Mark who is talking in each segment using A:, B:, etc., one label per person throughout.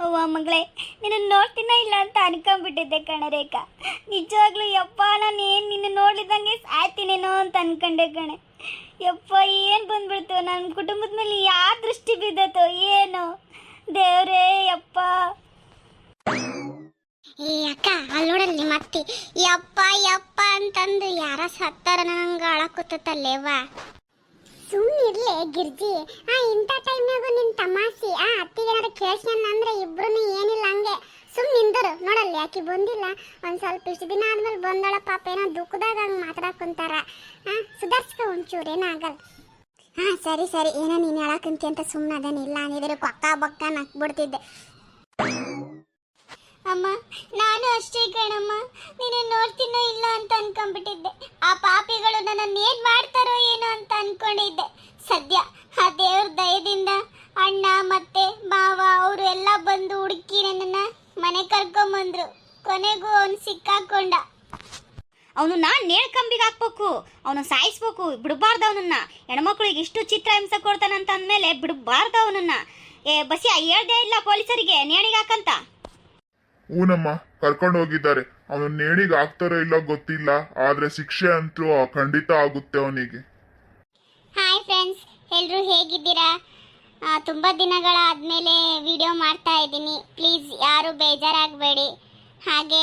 A: ಅವ್ವ ಮಗಳೇ, ನಿನ್ನ ನೋಡ್ತೀನ ಇಲ್ಲ ಅಂತ ಅನ್ಕೊಂಡ್ಬಿಟ್ಟಿದ್ದೆ ಕಣೆ ರೇಖಾ. ನಿಜವಾಗ್ಲೂ ಯಪ್ಪ, ನಾನು ಏನು ನಿನ್ನ ನೋಡ್ಲಿದ್ದಂಗೆ ಸಾಯ್ತೀನೇನೋ ಅಂತ ಅನ್ಕೊಂಡೆ ಕಣೆ. ಯಪ್ಪ, ಏನು ಬಂದ್ಬಿಡ್ತು ನನ್ನ ಕುಟುಂಬದ ಮೇಲೆ, ಯಾವ ದೃಷ್ಟಿ ಬಿದ್ದತೋ ಏನು ದೇವ್ರೇ ಯಪ್ಪ.
B: ಏ ಅಕ್ಕ, ಅಲ್ಲಿ ನೋಡಲ್ಲಿ ನಿಮ್ಮ ಅತ್ತಿ ಯಪ್ಪ ಯಪ್ಪ ಅಂತಂದು ಯಾರ ಸತ್ತಾರ ನಂಗೆ ಅಳಕುತ್ತಲ್ಲೇವಾ. ಸುಮ್ಮನಿರ್ಲೆ ಗಿರ್ಜಿ, ಇಂಥ ಟೈಮ್ನಾಗೂ ನಿನ್ನ ತಮಾಸಿ ಅತ್ತಿಗೆ ಏನಾರು ಕೇಳ್ಸ್ಕೊಂಡ ಅಂದ್ರೆ ಇಬ್ರು ಏನಿಲ್ಲ ಹಂಗೆ ಸುಮ್ಮನೆ ನಿಂದರು. ನೋಡಲ್ಲಿ ಆಕಿ ಬಂದಿಲ್ಲ, ಒಂದು ಸ್ವಲ್ಪ ಇಷ್ಟು ದಿನ ಆದ್ಮೇಲೆ ಬಂದಳ, ಪಾಪ ಏನೋ ದುಃಖದಾಗ ಹಂಗೆ ಮಾತಾಡಕ್ಕಂತಾರ. ಸುಧಾರಿಸ್ಕೊ ಒಂಚೂರು, ಏನಾಗಲ್ಲ. ಸರಿ ಸರಿ, ಏನೋ ನೀನು ಹೇಳಕ್ಕಂತಿ ಅಂತ ಸುಮ್ಮನೆ ಅದೇನಿಲ್ಲ ಅಂದಿದ್ರೆ ಕೊಕ್ಕ ಬಕ್ಕ ನಕ್ಬಿಡ್ತಿದ್ದೆ. ಅಮ್ಮ, ನಾನು ಅಷ್ಟೇ ಕಣಮ್ಮ, ನೀನು ನೋಡ್ತೀನೋ ಇಲ್ಲ ಅಂತ ಅನ್ಕೊಂಡ್ಬಿಟ್ಟಿದ್ದೆ. ಆ ಪಾಪಿಗಳು ನನ್ನನ್ನು ಏನು ಮಾಡ್ತಾರೋ ಏನೋ ಅಂತ ಅನ್ಕೊಂಡಿದ್ದೆ. ಸದ್ಯ ಆ ದೇವ್ರ ದಯದಿಂದ ಅಣ್ಣ ಮತ್ತೆ ಮಾವ ಅವರು ಎಲ್ಲ ಬಂದು ಹುಡುಕಿ ನನ್ನನ್ನು ಮನೆ ಕರ್ಕೊಂಬಂದ್ರು. ಕೊನೆಗೂ ಅವನು ಸಿಕ್ಕಾಕೊಂಡ.
A: ಅವನು ನೇಣ್ ಕಂಬಿಗೆ ಹಾಕ್ಬೇಕು, ಅವನು ಸಾಯಿಸ್ಬೇಕು, ಬಿಡಬಾರ್ದು ಅವನನ್ನ. ಹೆಣ್ಮಕ್ಳಿಗೆ ಇಷ್ಟು ಚಿತ್ರ ಹಿಂಸೆ ಕೊಡ್ತಾನಂತ ಅಂದಮೇಲೆ ಬಿಡಬಾರ್ದು ಅವನನ್ನ. ಬಸಿ ಹೇಳ್ದೇ ಇಲ್ಲ ಪೊಲೀಸರಿಗೆ ನೇಣಿಗೆ ಹಾಕಂತ.
C: ಹೂನಮ್ಮ, ಕರ್ಕೊಂಡು ಹೋಗಿದ್ದಾರೆ. ಅವನು ನೇಣಿಗೆ ಆಗ್ತಾರೋ ಇಲ್ಲ ಗೊತ್ತಿಲ್ಲ, ಆದ್ರೆ ಶಿಕ್ಷೆ ಅಂತೂ ಖಂಡಿತ ಆಗುತ್ತೆ ಅವನಿಗೆ.
B: ಹಾಯ್ ಫ್ರೆಂಡ್ಸ್, ಎಲ್ಲರೂ ಹೇಗಿದ್ದೀರಾ? ತುಂಬ ದಿನಗಳಾದಮೇಲೆ ವಿಡಿಯೋ ಮಾಡ್ತಾ ಇದ್ದೀನಿ. ಪ್ಲೀಸ್ ಯಾರು ಬೇಜಾರಾಗಬೇಡಿ. ಹಾಗೆ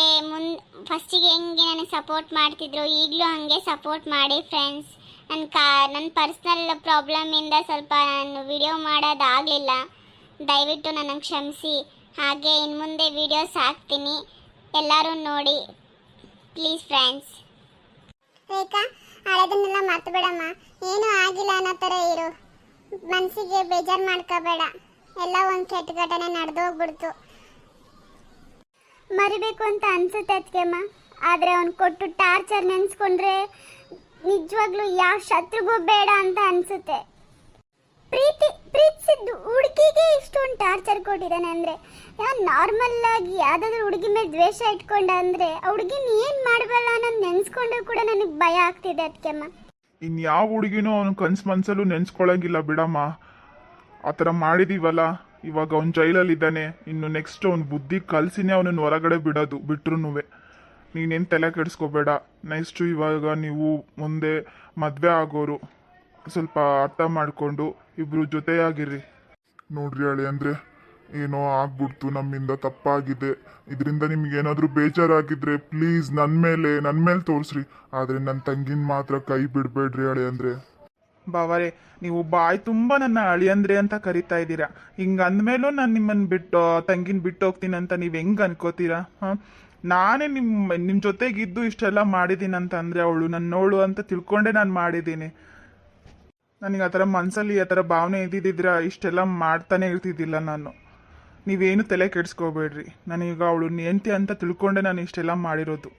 B: ಫಸ್ಟಿಗೆ ಹೆಂಗೆ ನನಗೆ ಸಪೋರ್ಟ್ ಮಾಡ್ತಿದ್ರು, ಈಗಲೂ ಹಾಗೆ ಸಪೋರ್ಟ್ ಮಾಡಿ ಫ್ರೆಂಡ್ಸ್. ನನ್ನ ಪರ್ಸ್ನಲ್ ಪ್ರಾಬ್ಲಮಿಂದ ಸ್ವಲ್ಪ ನಾನು ವಿಡಿಯೋ ಮಾಡೋದಾಗಲಿಲ್ಲ, ದಯವಿಟ್ಟು ನನಗೆ ಕ್ಷಮಿಸಿ. ಹಾಗೆ ಇನ್ನು ಮುಂದೆ ವಿಡಿಯೋಸ್ ಹಾಕ್ತೀನಿ, ಎಲ್ಲರೂ ನೋಡಿ ಪ್ಲೀಸ್ ಫ್ರೆಂಡ್ಸ್. ರೇಖಾ, ಹಳೆದನ್ನೆಲ್ಲ ಮರ್ತು ಬಿಡಮ್ಮ, ಏನೂ ಆಗಿಲ್ಲ ಅನ್ನೋ ಥರ ಇರು. ಮನಸ್ಸಿಗೆ ಬೇಜಾರು ಮಾಡ್ಕೋಬೇಡ, ಎಲ್ಲ ಒಂದು ಕೆಟ್ಟ ಘಟನೆ ನಡೆದೋಗ್ಬಿಡ್ತು. ಮರಿಬೇಕು ಅಂತ ಅನ್ಸುತ್ತೆ ಅದಕ್ಕೆಮ್ಮ, ಆದರೆ ಅವ್ನು ಕೊಟ್ಟು ಟಾರ್ಚರ್ ನೆನೆಸ್ಕೊಂಡ್ರೆ ನಿಜವಾಗ್ಲೂ ಯಾವ ಶತ್ರುಗೂ ಬೇಡ ಅಂತ ಅನಿಸುತ್ತೆ. ಪ್ರೀತಿಸಿದ್ದು ಹುಡುಗಿಗೆ ಇಷ್ಟೊಂದು ಟಾರ್ಚರ್ ಕೊಟ್ಟಿದ್ದಾನೆ ಅಂದರೆ, ನಾರ್ಮಲ್ ಆಗಿ ಯಾವುದಾದ್ರೂ ಹುಡುಗಿ ಮೇಲೆ ದ್ವೇಷ ಇಟ್ಕೊಂಡ ಅಂದರೆ ಆ ಹುಡುಗಿನ ಏನು ಮಾಡಬಲ್ಲ ಅನ್ನೋದು ನೆನೆಸ್ಕೊಂಡ್ರು ಕೂಡ ನನಗೆ ಭಯ ಆಗ್ತಿದೆ ಅದಕ್ಕೆಮ್ಮ.
C: ಇನ್ಯಾವ ಹುಡುಗಿನೂ ಅವನು ಕನ್ಸು ಮನ್ಸಲ್ಲೂ ನೆನ್ಸ್ಕೊಳಂಗಿಲ್ಲ ಬಿಡಮ್ಮ. ಆ ಥರ ಮಾಡಿದೀವಲ್ಲ, ಇವಾಗ ಅವ್ನು ಜೈಲಲ್ಲಿದ್ದಾನೆ. ಇನ್ನು ನೆಕ್ಸ್ಟ್ ಅವ್ನು ಬುದ್ಧಿ ಕಲಿಸಿನೇ ಅವನನ್ನು ಹೊರಗಡೆ ಬಿಟ್ರು ನೀನೇನು ತಲೆ ಕೆಡಿಸ್ಕೋಬೇಡ. ನೆಕ್ಸ್ಟು ಇವಾಗ ನೀವು ಮುಂದೆ ಮದುವೆ ಆಗೋರು, ಸ್ವಲ್ಪ ಅರ್ಥ ಮಾಡಿಕೊಂಡು ಇಬ್ರು ಜೊತೆಯಾಗಿರ್ರಿ. ನೋಡ್ರಿ ಅಳಿ, ಅಂದರೆ ಏನೋ ಆಗ್ಬಿಡ್ತು, ನಮ್ಮಿಂದ ತಪ್ಪಾಗಿದೆ. ಇದರಿಂದ ನಿಮ್ಗೆ ಏನಾದರೂ ಬೇಜಾರಾಗಿದ್ರೆ ಪ್ಲೀಸ್ ನನ್ನ ಮೇಲೆ ತೋರಿಸ್ರಿ. ಆದರೆ ನನ್ನ ತಂಗಿನ ಮಾತ್ರ ಕೈ ಬಿಡಬೇಡ್ರಿ ಅಳಿ. ಅಂದರೆ
D: ಬಾವರೇ, ನೀವು ಬಾಯಿ ತುಂಬ ನನ್ನ ಅಳಿಯಂದ್ರೆ ಅಂತ ಕರಿತಾ ಇದ್ದೀರಾ. ಹಿಂಗೆ ಅಂದಮೇಲೂ ನಾನು ನಿಮ್ಮನ್ನು ತಂಗಿನ ಬಿಟ್ಟು ಹೋಗ್ತೀನಿ ಅಂತ ನೀವು ಹೆಂಗೆ ಅನ್ಕೋತೀರಾ? ನಾನೇ ನಿಮ್ಮ ಜೊತೆಗಿದ್ದು ಇಷ್ಟೆಲ್ಲ ಮಾಡಿದ್ದೀನಿ ಅಂತ ಅಂದರೆ ಅವಳು ನನ್ನೋಳು ಅಂತ ತಿಳ್ಕೊಂಡೆ ನಾನು ಮಾಡಿದ್ದೀನಿ. ನನಗೆ ಆ ಥರ ಮನಸ್ಸಲ್ಲಿ ಆ ಥರ ಭಾವನೆ ಇದ್ದಿದ್ದಿದ್ರೆ ಇಷ್ಟೆಲ್ಲ ಮಾಡ್ತಾನೆ ಇರ್ತಿದ್ದಿಲ್ಲ ನಾನು. ನೀವೇನು ತಲೆ ಕೆಡಿಸ್ಕೋಬೇಡ್ರಿ. ನಾನೀಗ ಅವಳು ಹೆಂಡ್ತಿ ಅಂತ ತಿಳ್ಕೊಂಡೆ ನಾನು ಇಷ್ಟೆಲ್ಲ ಮಾಡಿರೋದು.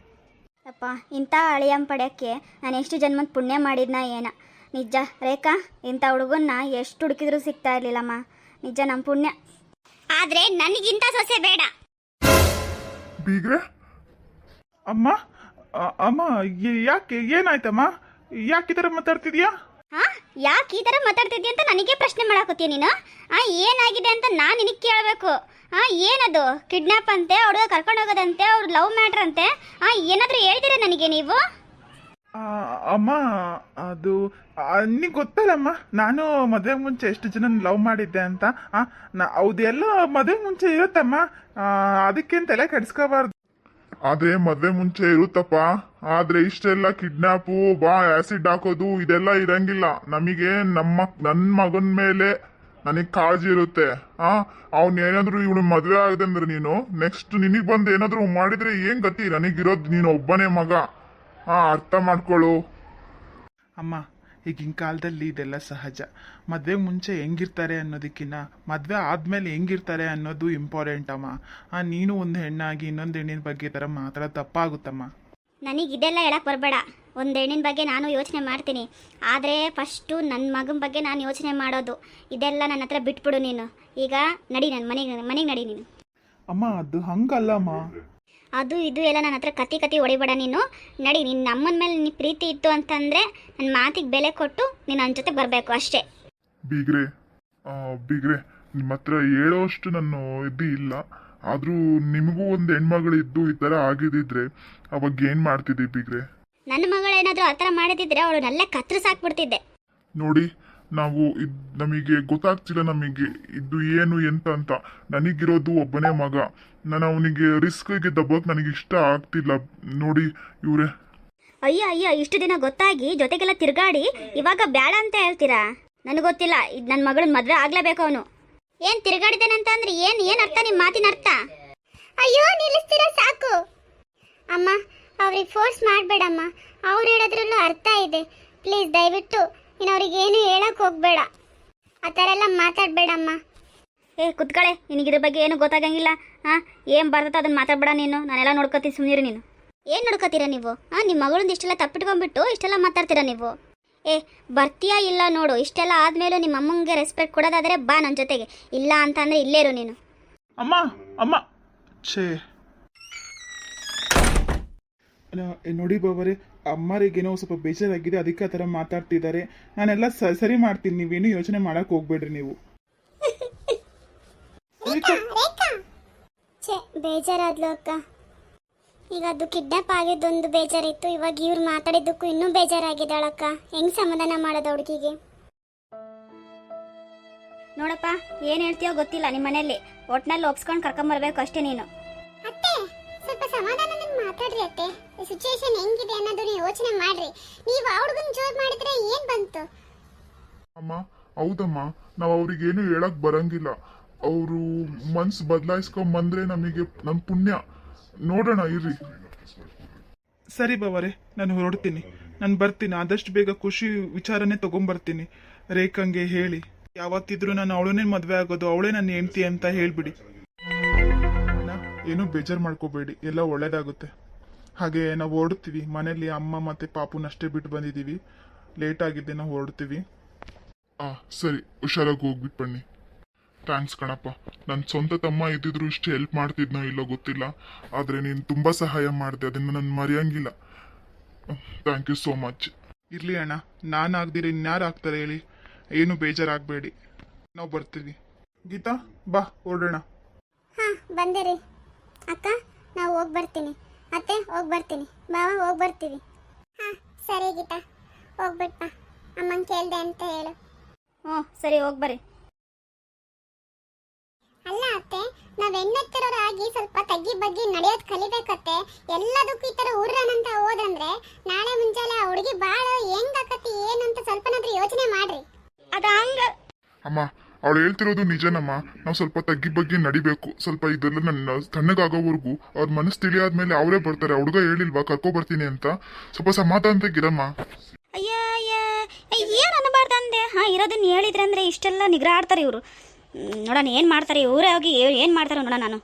A: ಅಪ್ಪ, ಇಂಥ ಅಳಿಯಂ ಪಡೆಯೋಕ್ಕೆ ನಾನು ಎಷ್ಟು ಜನ್ಮದ ಪುಣ್ಯ ಮಾಡಿದ್ನ ಏನ. ನಿಜ ರೇಖಾ, ಇಂಥ ಹುಡುಗನ್ನ ಎಷ್ಟು ಹುಡುಕಿದ್ರು ಸಿಗ್ತಾ ಇರಲಿಲ್ಲಮ್ಮ. ನಿಜ ನಮ್ಮ ಪುಣ್ಯ.
B: ಆದರೆ ನನಗಿಂತ ಸೊಸೆ ಬೇಡ.
C: ಬೀಗ್ರೆ,
D: ಅಮ್ಮ ಅಮ್ಮ, ಯಾಕೆ ಏನಾಯ್ತಮ್ಮ? ಯಾಕೆ ಈ ಥರ ಮಾತಾಡ್ತಿದ್ಯಾ?
A: ಯಾಕೆ ಈ ಥರ ಮಾತಾಡ್ತಿದ್ಯ ಅಂತ ನನಗೆ ಪ್ರಶ್ನೆ ಮಾಡಾಕತ್ತೀಯ ನೀನು? ಏನಾಗಿದೆ ಅಂತ ನಾನು ನಿನಗೆ ಕೇಳಬೇಕು. ಏನದು ಕಿಡ್ನಾಪ್ ಅಂತೆ, ಹುಡುಗ ಕರ್ಕೊಂಡು ಹೋಗೋದಂತೆ, ಅವ್ರು ಲವ್ ಮ್ಯಾಟ್ರ್ ಅಂತೆ. ಏನಾದರೂ ಹೇಳ್ತೀರಾ ನನಗೆ ನೀವು?
D: ಅಮ್ಮ, ಅದು ನಿಂಗೆ ಗೊತ್ತಲ್ಲಮ್ಮ, ನಾನು ಮದುವೆ ಮುಂಚೆ ಎಷ್ಟು ಜನ ಲವ್ ಮಾಡಿದ್ದೆ ಅಂತ. ಹೌದೆಲ್ಲ ಮದುವೆ ಮುಂಚೆ ಇರುತ್ತಮ್ಮ, ಅದಕ್ಕೇನು ತಲೆ ಕೆಡಿಸ್ಕೋಬಾರ್ದು.
C: ಆದ್ರೆ ಮದ್ವೆ ಮುಂಚೆ ಇರುತ್ತಪ್ಪ. ಆದ್ರೆ ಇಷ್ಟೆಲ್ಲ ಕಿಡ್ನಾಪು, ಆಸಿಡ್ ಹಾಕೋದು ಇದೆಲ್ಲ ಇರಂಗಿಲ್ಲ. ನಮಗೆ ನನ್ನ ಮಗನ ಮೇಲೆ ನನಗೆ ಕಾಳಜಿ ಇರುತ್ತೆ. ಅವ್ನು ಏನಾದ್ರು ಇವಳು ಮದ್ವೆ ಆಗದೆ ಅಂದ್ರೆ ನೀನು ನೆಕ್ಸ್ಟ್ ನಿನಗೆ ಬಂದು ಏನಾದ್ರು ಮಾಡಿದ್ರೆ ಏನ್ ಗತಿ? ನನಗಿರೋದು ನೀನು ಒಬ್ಬನೇ ಮಗ. ಅರ್ಥ ಮಾಡ್ಕೊಳ್ಳು
D: ಅಮ್ಮ. ಈಗಿನ ಕಾಲದಲ್ಲಿ ಇದೆಲ್ಲ ಸಹಜ. ಮದುವೆ ಮುಂಚೆ ಹೆಂಗಿರ್ತಾರೆ ಅನ್ನೋದಕ್ಕಿಂತ ಮದುವೆ ಆದಮೇಲೆ ಹೆಂಗಿರ್ತಾರೆ ಅನ್ನೋದು ಇಂಪಾರ್ಟೆಂಟ್ ಅಮ್ಮ. ನೀನು ಒಂದು ಹೆಣ್ಣಾಗಿ ಇನ್ನೊಂದು ಹೆಣ್ಣಿನ ಬಗ್ಗೆ ಈ ಥರ ಮಾತಾಡೋದು ತಪ್ಪಾಗುತ್ತಮ್ಮ.
A: ನನಗಿದೆಲ್ಲ ಹೇಳಕ್ಕೆ ಬರಬೇಡ. ಒಂದು ಹೆಣ್ಣಿನ ಬಗ್ಗೆ ನಾನು ಯೋಚನೆ ಮಾಡ್ತೀನಿ, ಆದರೆ ಫಸ್ಟು ನನ್ನ ಮಗನ ಬಗ್ಗೆ ನಾನು ಯೋಚನೆ ಮಾಡೋದು. ಇದೆಲ್ಲ ನನ್ನ ಹತ್ರ ಬಿಟ್ಬಿಡು ನೀನು. ಈಗ ನಡಿ, ನನ್ನ ಮನೆಗೆ ನಡಿ ನೀನು.
D: ಅಮ್ಮ, ಅದು ಹಂಗಲ್ಲಮ್ಮ.
A: ಅದು ಇದು ಎಲ್ಲ ನನ್ನ ಹತ್ರ ಕತಿ ಹೊಡಿಬೇಡ ನೀನು. ನಡಿ, ನಿನ್ನ ಅಮ್ಮನ ಮೇಲೆ ನಿನ್ನ ಪ್ರೀತಿ ಇತ್ತು ಅಂತಂದರೆ ನನ್ನ ಮಾತಿಗೆ ಬೆಲೆ ಕೊಟ್ಟು ನೀನು ನನ್ನ ಜೊತೆ ಬರಬೇಕು ಅಷ್ಟೇ.
C: ಬೀಗ್ರೆ ನಿಮ್ಮ ಹತ್ರ ಹೇಳೋಷ್ಟು ನನ್ನ ಇದು ಇಲ್ಲ. ಆದರೂ ನಿಮಗೂ ಒಂದು ಹೆಣ್ಮಗಳಿದ್ದು ಈ ಥರ ಆಗಿದ್ದಿದ್ರೆ ಅವಾಗ ಏನು ಮಾಡ್ತಿದ್ದಿ ಬೀಗ್ರೆ?
B: ನನ್ನ ಮಗಳೇನಾದರೂ ಆ ಥರ ಮಾಡಿದಿದ್ರೆ ಅವಳು ನಲ್ಲೇ ಕತ್ತರಿಸಾಕ್ಬಿಡ್ತಿದ್ದೆ.
C: ನೋಡಿ, ನಾವು ನಮಗೆ ಗೊತ್ತಾಗ್ತಿಲ್ಲ ನಮಗೆ ಇದು ಏನು ಎಂತ ಅಂತ. ನನಗಿರೋದು ಒಬ್ಬನೇ ಮಗ. ನಾನು ಅವನಿಗೆ ರಿಸ್ಕ್ಗೆ ದಬ್ಬಕ್ಕೆ ನನಗೆ ಇಷ್ಟ ಆಗ್ತಿಲ್ಲ. ನೋಡಿ ಇವ್ರೆ,
B: ಅಯ್ಯ ಅಯ್ಯ, ಇಷ್ಟು ದಿನ ಗೊತ್ತಾಗಿ ಜೊತೆಗೆಲ್ಲ ತಿರುಗಾಡಿ ಇವಾಗ ಬೇಡ ಅಂತ ಹೇಳ್ತೀರಾ? ನನಗೆ ಗೊತ್ತಿಲ್ಲ, ಇದು ನನ್ನ ಮಗಳನ್ನ ಮದುವೆ ಆಗ್ಲೇಬೇಕು ಅವನು. ಏನು ತಿರುಗಾಡಿದ್ದೇನೆ ಅಂತ ಅಂದ್ರೆ ಏನು ಅರ್ಥ ನಿಮ್ಮ ಮಾತಿನ ಅರ್ಥ? ಅಯ್ಯೋ ನಿಲ್ಲಿಸ್ತೀರಾ ಸಾಕು ಅಮ್ಮ. ಅವ್ರಿಗೆ ಫೋರ್ಸ್ ಮಾಡಬೇಡಮ್ಮ, ಅವ್ರು ಹೇಳೋದ್ರಲ್ಲೂ ಅರ್ಥ ಇದೆ. ಪ್ಲೀಸ್ ದಯವಿಟ್ಟು ನೀನು ಅವ್ರಿಗೆ ಏನು ಹೇಳಕ್ಕೆ ಹೋಗಬೇಡ, ಆ ಥರ ಎಲ್ಲ ಮಾತಾಡಬೇಡಮ್ಮ. ಕುತ್ಕಳೆ, ನಿನಗಿದ್ರ ಬಗ್ಗೆ ಏನು ಗೊತ್ತಾಗಂಗಿಲ್ಲ. ಹಾಂ, ಏನು ಬರ್ತದ ಅದನ್ನು ಮಾತಾಡಬೇಡ ನೀನು. ನಾನೆಲ್ಲ ನೋಡ್ಕೊತೀನಿ, ಸುಮ್ಮನಿರು ನೀನು. ಏನು ನೋಡ್ಕೋತೀರಾ ನೀವು? ನಿಮ್ಮ ಮಗಳಿಂದ ಇಷ್ಟೆಲ್ಲ ತಪ್ಪಿಟ್ಕೊಂಡ್ಬಿಟ್ಟು ಇಷ್ಟೆಲ್ಲ ಮಾತಾಡ್ತೀರಾ ನೀವು? ಬರ್ತೀಯಾ ಇಲ್ಲ ನೋಡು. ಇಷ್ಟೆಲ್ಲ ಆದಮೇಲೂ ನಿಮ್ಮ ಅಮ್ಮಂಗೆ ರೆಸ್ಪೆಕ್ಟ್ ಕೊಡೋದಾದರೆ ಬಾ ನನ್ನ ಜೊತೆಗೆ. ಇಲ್ಲ ಅಂತ ಅಂದರೆ ಇಲ್ಲೇ ಇರು ನೀನು.
D: ಅಮ್ಮ ಅಮ್ಮ ಛೇ ನೋಡಿ ಬಾಬರೇ, ಅಮ್ಮರಿಗೇನೋ ಸ್ವಲ್ಪ ಬೇಜಾರಾಗಿದೆ, ಅದಕ್ಕೆ ಆ ಥರ ಮಾತಾಡ್ತಿದ್ದಾರೆ. ನಾನೆಲ್ಲ ಸರಿ ಮಾಡ್ತೀನಿ, ನೀವೇನು ಯೋಚನೆ ಮಾಡಕ್ಕೆ ಹೋಗ್ಬೇಡ್ರಿ ನೀವು.
B: ಛೇ, ಬೇಜಾರಾದ್ಲು ಅಕ್ಕ. ಈಗ ಅದು ಕಿಡ್ನಾಪ್ ಆಗಿದ್ದೊಂದು ಬೇಜಾರಿತ್ತು, ಇವಾಗ ಇವ್ರು ಮಾತಾಡಿದ್ದಕ್ಕೂ ಇನ್ನೂ ಬೇಜಾರಾಗಿದ್ದಾಳಕ್ಕ. ಹೆಂಗ್ ಸಮಾಧಾನ ಮಾಡೋದು ಹುಡುಗಿಗೆ? ನೋಡಪ್ಪ, ಏನು ಹೇಳ್ತೀಯೋ ಗೊತ್ತಿಲ್ಲ. ನಿಮ್ಮ ಮನೆಯಲ್ಲಿ ಒಟ್ನಲ್ಲಿ ಒಪ್ಸ್ಕೊಂಡು ಕರ್ಕೊಂಬರ್ಬೇಕು ಅಷ್ಟೇ ನೀನು. ಅತ್ತೆ, ಸ್ವಲ್ಪ ಸಮಾಧಾನದಿಂದ ಮಾತಾಡ್ರಿ ಅತ್ತೆ. ಸಿಚುವೇಶನ್ ಹೆಂಗಿದೆ ಅನ್ನೋದನ್ನ ಯೋಚನೆ ಮಾಡ್ರಿ. ನೀವು ಆ ಹುಡುಗನ ಜೋರ್ ಮಾಡಿದ್ರೆ ಏನ್ ಬಂತು?
C: ಅಮ್ಮ ಹೌದಮ್ಮ, ನಾವು ಅವ್ರಿಗೇನು ಹೇಳಕ್ ಬರಂಗಿಲ್ಲ. ಅವರು ಮನ್ಸು ಬದಲಾಯಿಸ್ಕೊಂಬಂದ್ರೆ ನಮಗೆ ನಮ್ಮ ಪುಣ್ಯ. ನೋಡೋಣ ಇರ್ರಿ.
D: ಸರಿ ಬಾಬರೇ, ನಾನು ಹೊರಡ್ತೀನಿ. ನಾನು ಬರ್ತೀನಿ, ಆದಷ್ಟು ಬೇಗ ಖುಷಿ ವಿಚಾರನೇ ತಗೊಂಬರ್ತೀನಿ. ರೇಖಂಗೆ ಹೇಳಿ, ಯಾವತ್ತಿದ್ರು ನಾನು ಅವಳನ್ನೇ ಮದುವೆ ಆಗೋದು, ಅವಳೇ ನನ್ನ ಹೆಂಡ್ತಿ ಅಂತ ಹೇಳ್ಬಿಡಿ. ಏನೂ ಬೇಜಾರು ಮಾಡ್ಕೋಬೇಡಿ, ಎಲ್ಲ ಒಳ್ಳೇದಾಗುತ್ತೆ. ಹಾಗೆ ನಾವು ಹೊರಡ್ತೀವಿ. ಮನೇಲಿ ಅಮ್ಮ ಮತ್ತು ಪಾಪುನಷ್ಟೇ ಬಿಟ್ಟು ಬಂದಿದ್ದೀವಿ. ಲೇಟ್ ಆಗಿದೆ, ನಾವು ಹೊರಡ್ತೀವಿ.
C: ಸರಿ, ಹುಷಾರಾಗಿ ಹೋಗ್ಬಿಟ್ಟು ಬನ್ನಿ. ಥ್ಯಾಂಕ್ಸ್ ಕಣಪ್ಪ. ನನ್ನ ಸ್ವಂತ ತಮ್ಮ ಇದ್ದಿದ್ರು ಇಷ್ಟು ಹೆಲ್ಪ್ ಮಾಡ್ತಿದ್ನೋ ಇಲ್ಲೋ ಗೊತ್ತಿಲ್ಲ, ಆದರೆ ನೀನು ತುಂಬ ಸಹಾಯ ಮಾಡಿದೆ, ಅದನ್ನು ನಾನು ಮರೆಯಂಗಿಲ್ಲ. Thank you so much.
D: ಇರಲಿ ಅಣ್ಣ, ನಾನು ಆಗ್ದಿರಿ ಇನ್ಯಾರು ಆಗ್ತಾರೆ ಹೇಳಿ. ಏನು ಬೇಜಾರಾಗಬೇಡಿ, ನಾವು ಬರ್ತೀವಿ. ಗೀತಾ ಬಾ, ಹೊರಡೋಣ.
B: ಹಾಂ, ಬಂದಿರಿ ಅಕ್ಕ. ನಾವು ಹೋಗಿ ಬರ್ತೀನಿ. ಅತ್ತೆ, ಹೋಗಿ ಬರ್ತೀನಿ. ಬಾವ, ಹೋಗಿ ಬರ್ತೀವಿ. ಹಾಂ ಸರಿ ಗೀತಾ, ಹೋಗ್ಬಿಟ್ಟ. ಅಮ್ಮಂಗೆ ಕೇಳ್ದೆ ಅಂತ ಹೇಳು. ಹ್ಞೂ ಸರಿ, ಹೋಗಿ ಬರ್ರಿ. ಅಲ್ಲ ಅತ್ತೆ, ನಾವ್ ಹೆಣ್ಣೆತ್ತರೋರಾಗಿ ಸ್ವಲ್ಪ ತಗ್ಗಿ ಬಗ್ಗಿ ನಡೆಯೋದು ಕಲಿಬೇಕತ್ತೆ. ಎಲ್ಲದಕ್ಕೂ ಈ ತರ ಊರ್ರನಂತ ಹೋದಂದ್ರೆ ನಾಳೆ ಮುಂಜಾನೆ ಆ ಹುಡುಗಿ ಬಾಳ ಹೆಂಗಾಕತಿ ಏನಂತ ಸ್ವಲ್ಪನಾದ್ರೂ ಯೋಚನೆ ಮಾಡ್ರಿ. ಅದ ಹಂಗ
C: ಅಮ್ಮ, ಅವಳು ಹೇಳ್ತಿರೋದು ನಿಜನಮ್ಮ. ನಾವು ಸ್ವಲ್ಪ ತಗ್ಗಿ ಬಗ್ಗೆ ನಡಿಬೇಕು. ಸ್ವಲ್ಪ ಇದೆಲ್ಲ ನನ್ನ ತಣ್ಣಗಾಗೋವರೆಗೂ ಅವ್ರ ಮನಸ್ಸು ತಿಳಿಯಾದ್ಮೇಲೆ ಅವರೇ ಬರ್ತಾರೆ. ಹುಡುಗ ಹೇಳಿಲ್ವಾ ಕರ್ಕೊ ಬರ್ತೀನಿ ಅಂತ? ಸ್ವಲ್ಪ ಸಮಾಧಾನತೆಗಿರಮ್ಮ.
B: ಅಯ್ಯ ಏನು ಅನ್ನಬಾರ್ದಂದೆ. ಹಾಂ, ಇರೋದನ್ನ ಹೇಳಿದ್ರೆ ಅಂದ್ರೆ ಇಷ್ಟೆಲ್ಲ ನಿಗ್ರಾಡ್ತಾರೆ ಇವರು. ನೋಡೋಣ ಏನು ಮಾಡ್ತಾರೆ ಇವರೇ ಹೋಗಿ ಏನು ಮಾಡ್ತಾರೆ ನೋಡೋಣ ನಾನು.